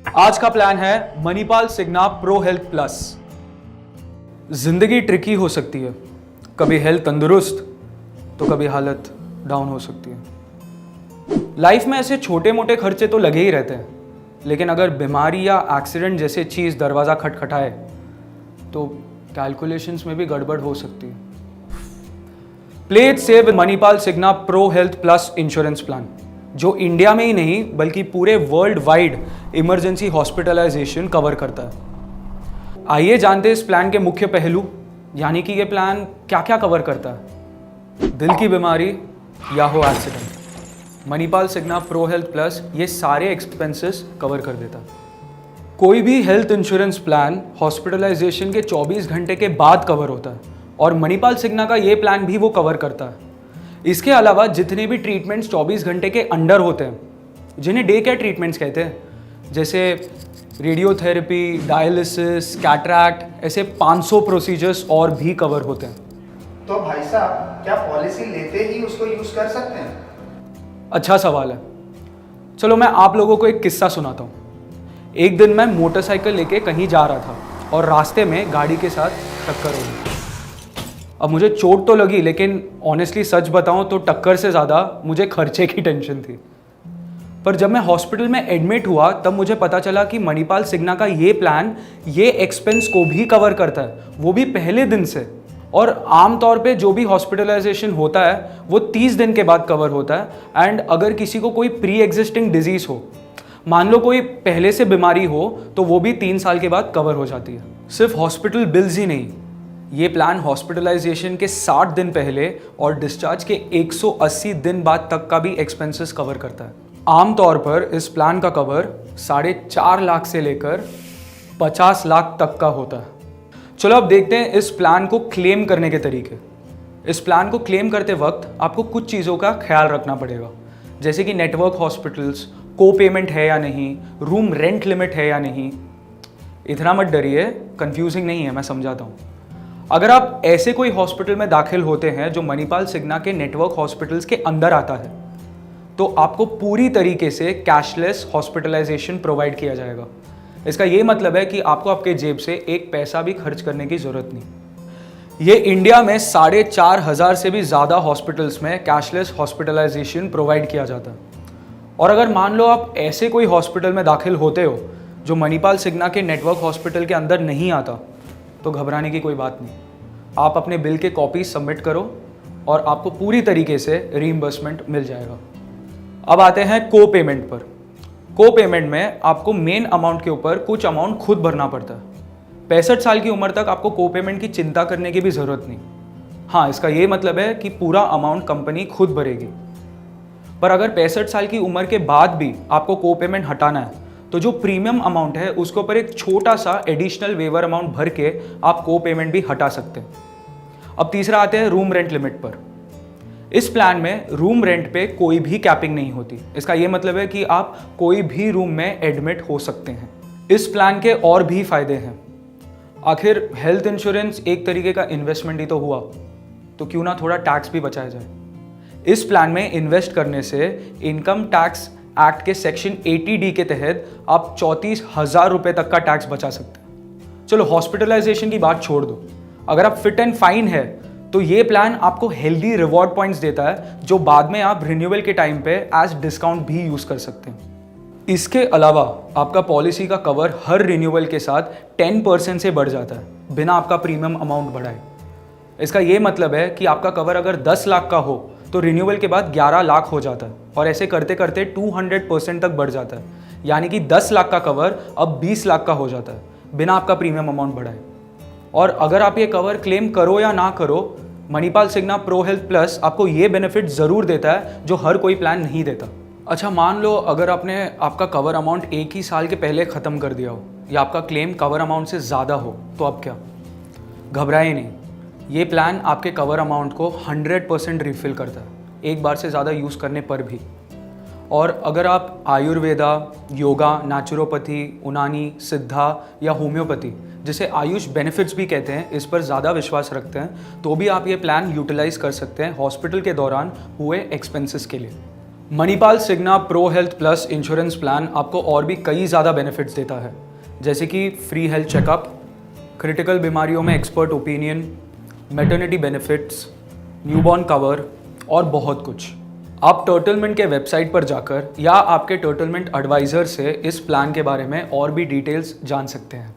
आज का प्लान है Manipal Cigna pro health plus. जिंदगी ट्रिकी हो सकती है, कभी हेल्थ तंदुरुस्त तो कभी हालत डाउन हो सकती है। लाइफ में ऐसे छोटे मोटे खर्चे तो लगे ही रहते हैं, लेकिन अगर बीमारी या एक्सीडेंट जैसे चीज़ दरवाज़ा खटखटाए तो कैलकुलेशंस में भी गड़बड़ हो सकती है। Play it safe with Manipal Cigna pro health plus insurance plan, जो इंडिया में ही नहीं बल्कि पूरे world wide emergency hospitalisation cover करता है। आइए जानते हैं इस प्लान के मुख्य पहलू, यानी कि ये प्लान क्या क्या कवर करता है। दिल की बीमारी या हो accident, Manipal Cigna pro health plus ये सारे एक्सपेंसेस कवर कर देता है। कोई भी हेल्थ इंश्योरेंस प्लान हॉस्पिटलाइजेशन के 24 घंटे के बाद कवर होता है और मणिपाल सिग्ना का ये प्लान भी वो कवर करता है। इसके अलावा जितने भी ट्रीटमेंट्स 24 घंटे के अंडर होते हैं, जिन्हें डे केयर ट्रीटमेंट्स कहते हैं, जैसे रेडियोथेरेपी, डायलिसिस, कैटरैक्ट, ऐसे 500 प्रोसीजर्स और भी कवर होते हैं। तो भाई साहब, क्या पॉलिसी लेते ही उसको यूज कर सकते हैं? अच्छा सवाल है। चलो मैं आप लोगों को एक किस्सा सुनाता हूँ। एक दिन मैं मोटरसाइकिल लेके कहीं जा रहा था और रास्ते में गाड़ी के साथ टक्कर हो गई। अब मुझे चोट तो लगी, लेकिन ऑनेस्टली सच बताऊं तो टक्कर से ज़्यादा मुझे खर्चे की टेंशन थी। पर जब मैं हॉस्पिटल में एडमिट हुआ तब मुझे पता चला कि मणिपाल सिग्ना का ये प्लान ये एक्सपेंस को भी कवर करता है, वो भी पहले दिन से। और आमतौर पे जो भी हॉस्पिटलाइजेशन होता है वो 30 दिन के बाद कवर होता है। एंड अगर किसी को कोई प्री एग्जिस्टिंग डिजीज़ हो, मान लो कोई पहले से बीमारी हो, तो वो भी 3 साल के बाद कवर हो जाती है। सिर्फ हॉस्पिटल बिल्स ही नहीं, ये प्लान हॉस्पिटलाइजेशन के 60 दिन पहले और डिस्चार्ज के 180 दिन बाद तक का भी एक्सपेंसेस कवर करता है। आमतौर पर इस प्लान का कवर 4.5 लाख से लेकर 50 लाख तक का होता है। चलो अब देखते हैं इस प्लान को क्लेम करने के तरीके। इस प्लान को क्लेम करते वक्त आपको कुछ चीज़ों का ख्याल रखना पड़ेगा, जैसे कि नेटवर्क हॉस्पिटल्स, को पेमेंट है या नहीं, रूम रेंट लिमिट है या नहीं। इतना मत डरिए, कंफ्यूजिंग नहीं है, मैं समझाता हूँ। अगर आप ऐसे कोई हॉस्पिटल में दाखिल होते हैं जो मणिपाल सिग्ना के नेटवर्क हॉस्पिटल्स के अंदर आता है, तो आपको पूरी तरीके से कैशलेस हॉस्पिटलाइजेशन प्रोवाइड किया जाएगा। इसका ये मतलब है कि आपको आपके जेब से एक पैसा भी खर्च करने की ज़रूरत नहीं। ये इंडिया में 4,500 से भी ज़्यादा हॉस्पिटल्स में कैशलेस हॉस्पिटलाइजेशन प्रोवाइड किया जाता है। और अगर मान लो आप ऐसे कोई हॉस्पिटल में दाखिल होते हो जो मणिपाल सिग्ना के नेटवर्क हॉस्पिटल के अंदर नहीं आता, तो घबराने की कोई बात नहीं। आप अपने बिल के कॉपी सबमिट करो और आपको पूरी तरीके से रीइंबर्समेंट मिल जाएगा। अब आते हैं को पेमेंट पर। को पेमेंट में आपको मेन अमाउंट के ऊपर कुछ अमाउंट खुद भरना पड़ता है। 65 साल की उम्र तक आपको को पेमेंट की चिंता करने की भी ज़रूरत नहीं। हाँ, इसका ये मतलब है कि पूरा अमाउंट कंपनी खुद भरेगी। पर अगर 65 साल की उम्र के बाद भी आपको को पेमेंट हटाना है, तो जो प्रीमियम अमाउंट है उसके ऊपर एक छोटा सा एडिशनल वेवर अमाउंट भर के आप को पेमेंट भी हटा सकते हैं। अब तीसरा आते हैं रूम रेंट लिमिट पर। इस प्लान में रूम रेंट पे कोई भी कैपिंग नहीं होती। इसका ये मतलब है कि आप कोई भी रूम में एडमिट हो सकते हैं। इस प्लान के और भी फायदे हैं। आखिर हेल्थ इंश्योरेंस एक तरीके का इन्वेस्टमेंट ही तो हुआ, तो क्यों ना थोड़ा टैक्स भी बचाया जाए। इस प्लान में इन्वेस्ट करने से इनकम टैक्स एक्ट के सेक्शन 80D के तहत आप 34,000 रुपये तक का टैक्स बचा सकते हैं। चलो हॉस्पिटलाइजेशन की बात छोड़ दो। अगर आप फिट एंड फाइन है तो ये प्लान आपको हेल्दी रिवॉर्ड पॉइंट्स देता है, जो बाद में आप रिन्यूअल के टाइम पे एज डिस्काउंट भी यूज कर सकते हैं। इसके अलावा आपका पॉलिसी का कवर हर रिन्यूअल के साथ 10% से बढ़ जाता है, बिना आपका प्रीमियम अमाउंट बढ़ाए। इसका ये मतलब है कि आपका कवर अगर 10 लाख का हो तो रिन्यूअल के बाद 11 लाख हो जाता है, और ऐसे करते करते 200% तक बढ़ जाता है। यानी कि 10 लाख का कवर अब 20 लाख का हो जाता है, बिना आपका प्रीमियम अमाउंट बढ़ाए। और अगर आप ये कवर क्लेम करो या ना करो, Manipal Cigna pro health plus आपको ये बेनिफिट ज़रूर देता है जो हर कोई प्लान नहीं देता। अच्छा, मान लो अगर आपने आपका कवर अमाउंट 1 ही साल के पहले ख़त्म कर दिया हो, या आपका क्लेम कवर अमाउंट से ज़्यादा हो, तो अब क्या? घबराए नहीं, ये प्लान आपके कवर अमाउंट को 100% रिफिल करता है, एक बार से ज़्यादा यूज़ करने पर भी। और अगर आप आयुर्वेदा, योगा, नेचुरोपैथी, यूनानी, सिद्धा या होम्योपैथी जिसे आयुष बेनिफिट्स भी कहते हैं, इस पर ज़्यादा विश्वास रखते हैं, तो भी आप ये प्लान यूटिलाइज कर सकते हैं हॉस्पिटल के दौरान हुए एक्सपेंसेस के लिए। Manipal Cigna pro health plus insurance plan आपको और भी कई ज़्यादा बेनिफिट्स देता है, जैसे कि फ्री हेल्थ चेकअप, क्रिटिकल बीमारियों में expert opinion, maternity benefits, newborn cover और बहुत कुछ। आप टर्टलमेंट के वेबसाइट पर जाकर या आपके टर्टलमेंट एडवाइज़र से इस प्लान के बारे में और भी डिटेल्स जान सकते हैं।